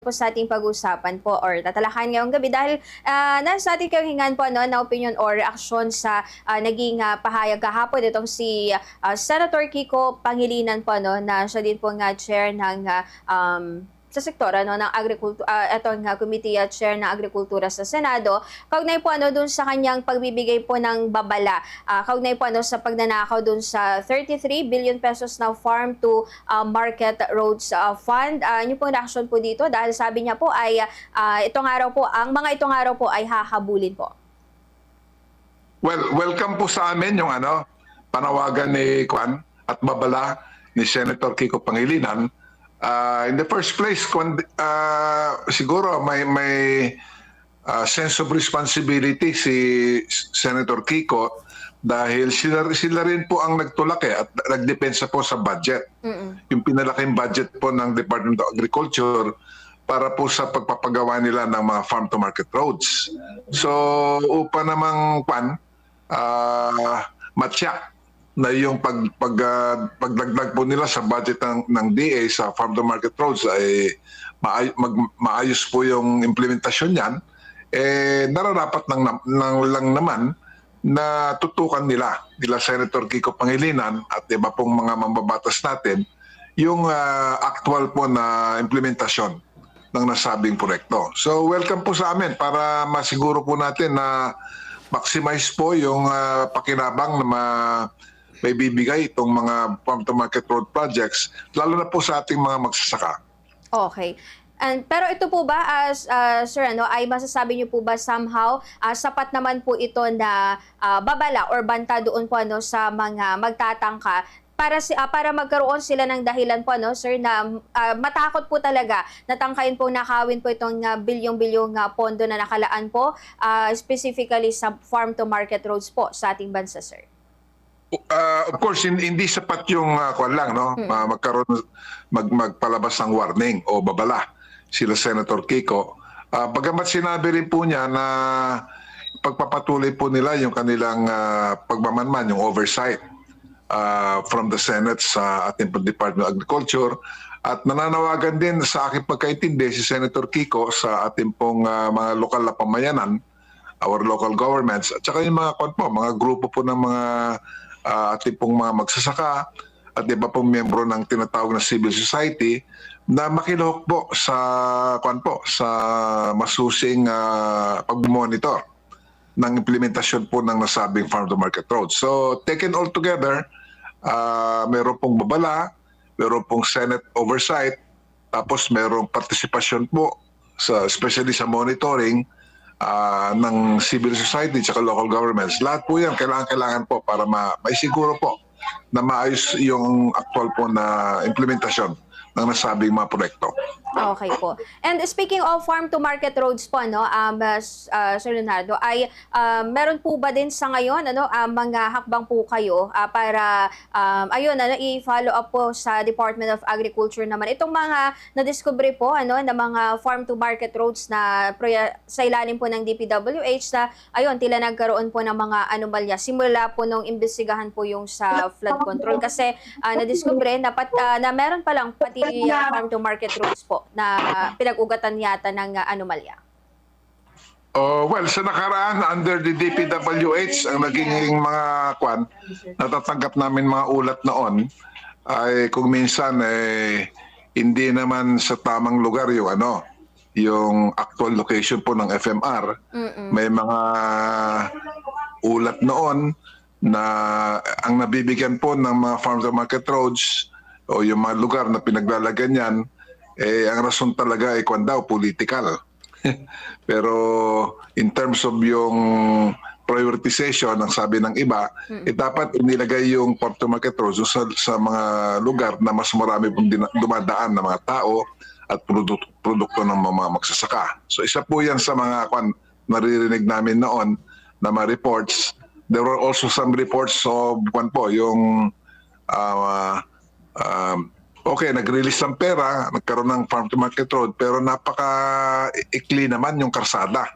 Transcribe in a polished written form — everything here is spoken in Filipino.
po sa ating pag-usapan po or tatalakayin ngayong gabi dahil nasa ating kahingan po na opinion or reaksyon sa naging pahayag kahapon itong si Senator Kiko Pangilinan po na siya din po nga chair ng sa sektor ng agrikultura, etong committee chair ng agrikultura sa Senado, kaugnay po dun sa kanyang pagbibigay po ng babala, kaugnay po sa pagnanakaw dun sa 33 billion pesos na farm to market roads fund. Yung pong reaction po dito dahil sabi niya po ay itong araw po ay hahabulin po. Well, welcome po sa amin yung panawagan ni Kwan at babala ni Senator Kiko Pangilinan. In the first place, siguro may sense of responsibility si Senator Kiko dahil sila rin po ang nagtulak at nagdepensa po sa budget. Yung pinalaking budget po ng Department of Agriculture para po sa pagpapagawa nila ng mga farm-to-market roads. So, upang namang matyak na yung pagdagdag po nila sa budget ng DA sa farm-to-market roads ay maayos po yung implementasyon niyan, nararapat lang naman na tutukan nila Senator Kiko Pangilinan at iba pong mga mambabatas natin yung actual po na implementasyon ng nasabing proyekto. So welcome po sa amin para masiguro po natin na maximize po yung pakinabang na may bibigay itong mga farm-to-market road projects, lalo na po sa ating mga magsasaka. Okay. Pero ito po ba, sir, ay masasabi niyo po ba somehow sapat naman po ito na babala or banta doon po sa mga magtatangka para magkaroon sila ng dahilan po, sir, na matakot po talaga na tangkayin po nakawin po itong bilyong-bilyong pondo na nakalaan po specifically sa farm-to-market roads po sa ating bansa, sir? Of course, hindi sapat yung magkaroon, magpalabas ng warning o babala sila Senator Kiko. Bagamat sinabi rin po niya na pagpapatuloy po nila yung kanilang pagmamanman, yung oversight from the Senate sa ating Department of Agriculture. At nananawagan din sa aking pagkaintindi si Senator Kiko sa ating pong mga lokal na pamayanan, our local governments, at saka yung mga grupo po ng mga ating pong mga magsasaka at iba pong miyembro ng tinatawag na civil society na makilahok po sa masusing pag-monitor ng implementasyon po ng nasabing farm-to-market roads. So, taken all together, meron pong babala, meron pong Senate oversight, tapos merong partisipasyon po, especially sa monitoring ng civil society at local governments. Lahat po yan kailangan po para maisiguro po na maayos yung actual po na implementasyon ng nasabing mga proyekto. Okay po. And speaking of farm-to-market roads po, Sir Leonardo, ay meron po ba din sa ngayon mga hakbang po kayo para i-follow up po sa Department of Agriculture naman itong mga na-discovery po na mga farm-to-market roads na sa ilalim po ng DPWH na tila nagkaroon po ng mga anomalya simula po nung imbestigahan po yung sa flood control kasi na-discovery na meron pa lang pati farm-to-market roads po na pinag-ugatan yata ng anomalya. Well, sa nakaraan, under the DPWH, ang naging mga natatanggap namin mga ulat noon ay kung minsan hindi naman sa tamang lugar yung actual location po ng FMR. May mga ulat noon na ang nabibigyan po ng mga farm-to-market roads o yung mga lugar na pinaglalagyan yan, ang rason talaga ay political. Pero in terms of yung prioritization, ang sabi ng iba, dapat inilagay yung farm-to-market roads sa mga lugar na mas marami pong dumadaan na mga tao at produkto ng mga magsasaka. So isa po yan sa mga naririnig namin noon na mga reports. There were also some reports of yung nag-release ng pera, nagkaroon ng farm-to-market road, pero napaka-ikli naman yung karsada.